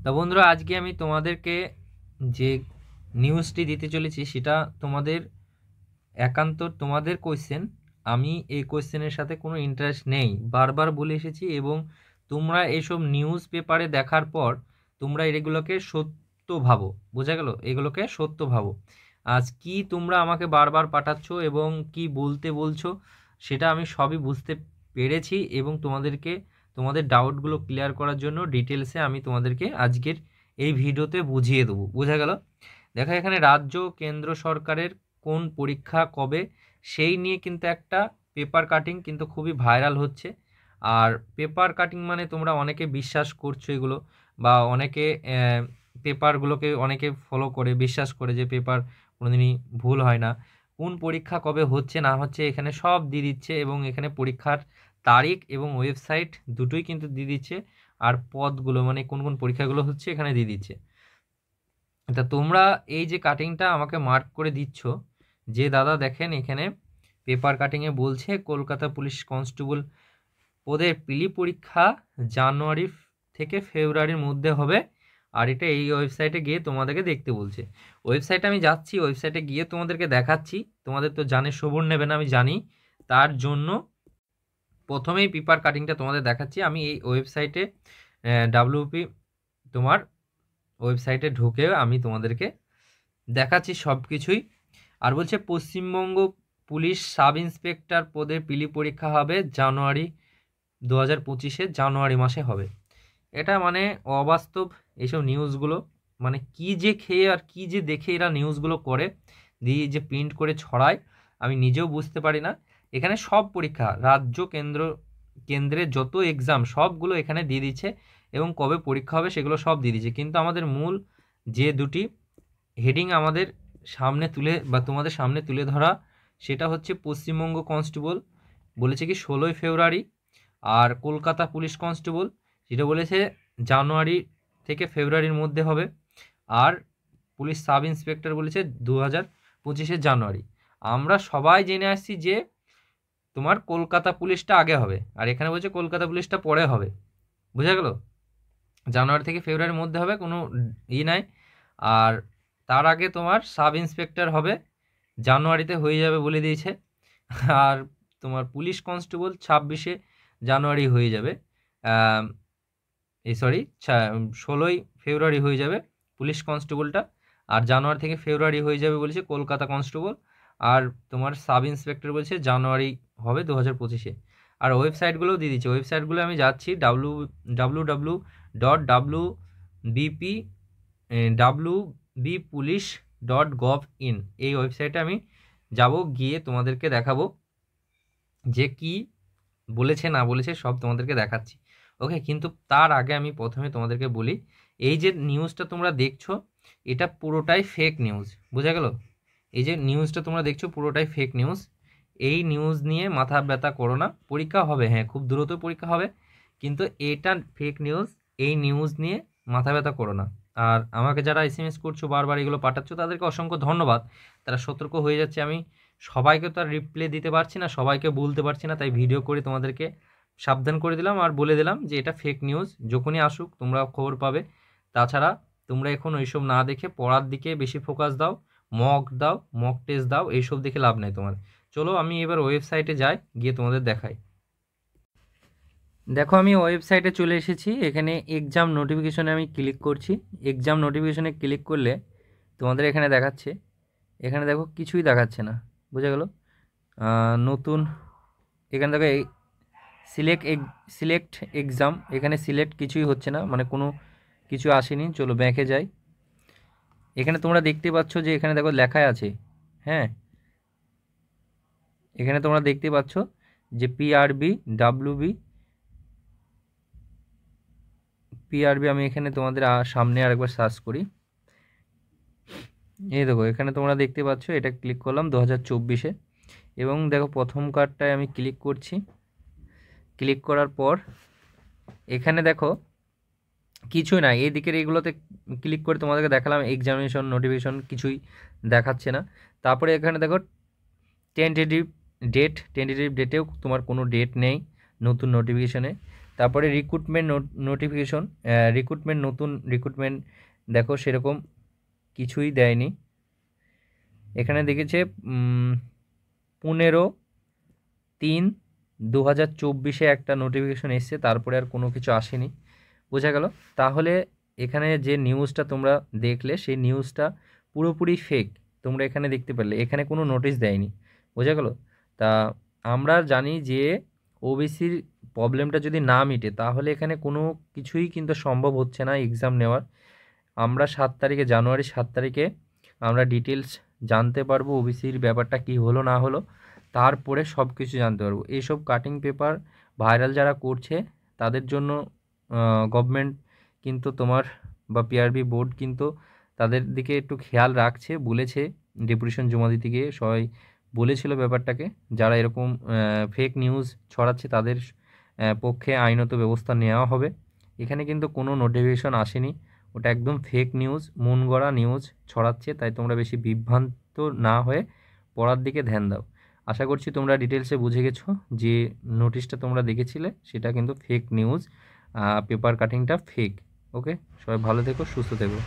তা বন্ধুরা, আজকে আমি তোমাদেরকে যে নিউজটি দিতে চলেছি সেটা তোমাদের একান্ত তোমাদের কোয়েশ্চেন। আমি এই কোয়েশ্চেনের সাথে কোনো ইন্টারেস্ট নেই, বারবার বলে এসেছি। এবং তোমরা এইসব নিউজ পেপারে দেখার পর তোমরা এগুলোকে সত্য ভাবো, বোঝা গেল? এগুলোকে সত্য ভাবো। আজ কি তোমরা আমাকে বারবার পাঠাচ্ছ এবং কি বলতে বলছো সেটা আমি সবই বুঝতে পেরেছি, এবং তোমাদেরকে তোমাদের ডাউটগুলো ক্লিয়ার করার জন্য ডিটেলসে আমি তোমাদেরকে আজকের এই ভিডিওতে বুঝিয়ে দেবো, বোঝা গেল? দেখো, এখানে রাজ্য কেন্দ্র সরকারের কোন পরীক্ষা কবে সেই নিয়ে কিন্তু একটা পেপার কাটিং কিন্তু খুবই ভাইরাল হচ্ছে। আর পেপার কাটিং মানে তোমরা অনেকে বিশ্বাস করছো এগুলো, বা অনেকে পেপারগুলোকে অনেকে ফলো করে বিশ্বাস করে যে পেপার কোনোদিনই ভুল হয় না। কোন পরীক্ষা কবে হচ্ছে না হচ্ছে এখানে সব দিয়ে দিচ্ছে, এবং এখানে পরীক্ষার তারিখ এবং ওয়েবসাইট দুটোই কিন্তু দিয়ে দিচ্ছে। আর পদগুলো মানে কোন কোন পরীক্ষাগুলো হচ্ছে এখানে দিয়ে দিচ্ছে। তা তোমরা এই যে কাটিংটা আমাকে মার্ক করে দিচ্ছ, যে দাদা দেখেন এখানে পেপার কাটিংয়ে বলছে কলকাতা পুলিশ কনস্টেবল পদের প্রিলি পরীক্ষা জানুয়ারি থেকে ফেব্রুয়ারির মধ্যে হবে। আর এটা এই ওয়েবসাইটে গিয়ে তোমাদেরকে দেখতে বলছে। ওয়েবসাইটে আমি যাচ্ছি, ওয়েবসাইটে গিয়ে তোমাদেরকে দেখাচ্ছি। তোমাদের তো জানে সবুর নেবে না, আমি জানি। তার জন্য প্রথমেই পেপার কাটিংটা তোমাদের দেখাচ্ছি। আমি এই ওয়েবসাইটে ডাব্লিউপি তোমার ওয়েবসাইটে ঢুকে আমি তোমাদেরকে দেখাচ্ছি সব কিছুই। আর বলছে পশ্চিমবঙ্গ পুলিশ সাব ইন্সপেক্টর পদের প্রিলি পরীক্ষা হবে জানুয়ারি 2025 জানুয়ারি মাসে হবে। এটা মানে অবাস্তব এইসব নিউজগুলো। মানে কি যে খেয়ে আর কি যে দেখে এরা নিউজগুলো করে দিয়ে যে প্রিন্ট করে ছড়ায়, আমি নিজেও বুঝতে পারি না। এখানে সব পরীক্ষা রাজ্য কেন্দ্রের যত এক্সাম সবগুলো এখানে দিয়ে দিচ্ছে, এবং কবে পরীক্ষা হবে সেগুলো সব দিয়ে দিচ্ছে। কিন্তু আমাদের মূল যে দুটি হেডিং আমাদের সামনে তুলে বা তোমাদের সামনে তুলে ধরা, সেটা হচ্ছে পশ্চিমবঙ্গ কনস্টেবল বলেছে কি 16ই ফেব্রুয়ারি, আর কলকাতা পুলিশ কনস্টেবল যেটা বলেছে জানুয়ারি থেকে ফেব্রুয়ারির মধ্যে হবে, আর পুলিশ সাব ইন্সপেক্টর বলেছে 2025 জানুয়ারি। আমরা সবাই জেনে আসছি যে তোমার কলকাতা পুলিশটা আগে হবে, আর এখানে বলছে কলকাতা পুলিশটা পরে হবে। বুঝা গেল? জানুয়ারি থেকে ফেব্রুয়ারির মধ্যে হবে, কোনো নাই। আর তার আগে তোমার সাব ইন্সপেক্টর হবে, জানুয়ারিতে হয়ে যাবে বলে দিয়েছে। আর তোমার পুলিশ কনস্টেবল 26 জানুয়ারি হয়ে যাবে। এই সরি 16ই ফেব্রুয়ারি হয়ে যাবে পুলিশ কনস্টেবলটা, আর জানুয়ারি থেকে ফেব্রুয়ারি হয়ে যাবে বলেছে কলকাতা কনস্টেবল। আর তোমার সাব ইন্সপেক্টর বলছে জানুয়ারি হবে 2025। আর ওয়েবসাইটগুলোও দিয়ে দিচ্ছে। ওয়েবসাইটগুলো আমি যাচ্ছি www.wbp wbpolice.gov.in, এই ওয়েবসাইটে আমি যাব, গিয়ে তোমাদেরকে দেখাবো যে কি বলেছে না বলেছে সব তোমাদেরকে দেখাচ্ছি। ওকে, কিন্তু তার আগে আমি প্রথমে তোমাদেরকে বলি, এই যে নিউজটা তোমরা দেখছো এটা পুরোটাই ফেক নিউজ, বোঝা গেল? এই যে নিউজটা তোমরা দেখছো পুরোটাই ফেক নিউজ। এই নিউজ নিয়ে মাথা ব্যথা করো না। পরীক্ষা হবে, হ্যাঁ খুব দ্রুত পরীক্ষা হবে, কিন্তু এটা ফেক নিউজ। এই নিউজ নিয়ে মাথা ব্যথা করো না। আর আমাকে যারা এসএমএস করছো বারবার এগুলো পাঠাচ্ছ তাদেরকে অসংখ্য ধন্যবাদ। তারা সতর্ক হয়ে যাচ্ছে। আমি সবাইকে তো আর রিপ্লাই দিতে পারছি না, সবাইকে বলতে পারছি না, তাই ভিডিও করে তোমাদেরকে সাবধান করে দিলাম আর বলে দিলাম যে এটা ফেক নিউজ। যখনই আসুক তোমরা খবর পাবে। তাছাড়া তোমরা এখন ওইসব না দেখে পড়ার দিকে বেশি ফোকাস দাও, দাও, মক টেস্ট দাও, এইসব দেখে লাভ নেই তোমার। চলো আমি এবার ওয়েবসাইটে যাই, গিয়ে তোমাদের দেখাই। দেখো, আমি ওয়েবসাইটে চলে এসেছি। এখানে এক্সাম নোটিফিকেশনে আমি ক্লিক করছি। এক্সাম নোটিফিকেশনে ক্লিক করলে তোমাদের এখানে দেখাচ্ছে, এখানে দেখো কিছুই দেখাচ্ছে না, বোঝা গেল? নতুন এখানে দেখো সিলেক্ট এক্সাম, এখানে সিলেক্ট কিছুই হচ্ছে না, মানে কোনো কিছু আসেনি। চলো ব্যাকে যাই। এখানে তোমরা দেখতে পাচ্ছ যে এখানে দেখো লেখাই আছে, হ্যাঁ এখানে তোমরা দেখতে পাচ্ছ যে পিআরবি। আমি এখানে তোমাদের সামনে আরেকবার সার্চ করি। এই দেখো এখানে তোমরা দেখতে পাচ্ছ, এটা ক্লিক করলাম 2024-এ, এবং দেখো প্রথম কার্ডটায় আমি ক্লিক করছি। ক্লিক করার পর এখানে দেখো কিছুই না, এই দিকের এইগুলোতে ক্লিক করে তোমাদেরকে দেখালাম এক্সামিনেশন নোটিফিকেশন, কিছুই দেখাচ্ছে না। তারপরে এখানে দেখো টেন্টেটিভ ডেটেও তোমার কোনো ডেট নেই নতুন নোটিফিকেশনে। তারপরে রিক্রুটমেন্ট নোটিফিকেশন, নতুন রিক্রুটমেন্ট দেখো সেরকম কিছুই দেয়নি। এখানে দেখেছে 15/3/2024 একটা নোটিফিকেশন এসছে, তারপরে আর কোনো কিছু আসেনি। বোঝা গেল? তাহলে এখানে যে নিউজটা তোমরা দেখলে সেই নিউজটা পুরোপুরি ফেক। তোমরা এখানে দেখতে পারলে এখানে কোনো নোটিশ দেয়নি। বোঝা গেল? তা আমরা জানি যে ওবিসির প্রবলেমটা যদি না মিটে তাহলে এখানে কোনো কিছুই কিন্তু সম্ভব হচ্ছে না এক্সাম নেওয়ার। আমরা জানুয়ারি 7 তারিখে আমরা ডিটেলস জানতে পারবো ওবিসির ব্যাপারটা কি হলো না হলো, তারপরে সব কিছু জানতে পারবো। এইসব কাটিং পেপার ভাইরাল যারা করছে তাদের জন্য গভর্নমেন্ট কিন্তু তোমার বা পিআরবি বোর্ড কিন্তু তাদের দিকে একটু খেয়াল রাখছে, বলেছে ডেপুটেশন জমা দিতে গিয়ে সবাই বলেছিল ব্যাপারটাকে। যারা এরকম ফেক নিউজ ছড়াচ্ছে তাদের পক্ষে আইনত ব্যবস্থা নেওয়া হবে। এখানে কিন্তু কোনো নোটিফিকেশন আসেনি, ওটা একদম ফেক নিউজ, মন গড়া নিউজ ছড়াচ্ছে। তাই তোমরা বেশি বিভ্রান্ত না হয়ে পড়ার দিকে ধ্যান দাও। আশা করছি তোমরা ডিটেলসে বুঝে গেছো যে নোটিশটা তোমরা দেখেছিলে সেটা কিন্তু ফেক নিউজ, পেপার কাটিংটা ফেক। ওকে, সবাই ভালো থেকো, সুস্থ থেকো।